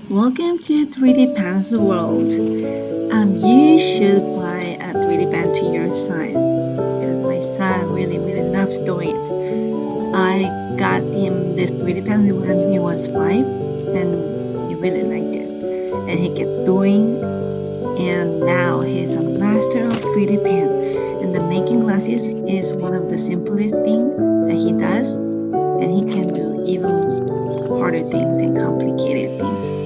Welcome to 3D Pen's world. You should buy a 3D pen to your son because my son really loves doing it. I got him the 3D pen when he was 5 and he really liked it. And he kept doing and now he's a master of 3D pen. And the making glasses is one of the simplest things that he does and he can do even harder things and complicated things.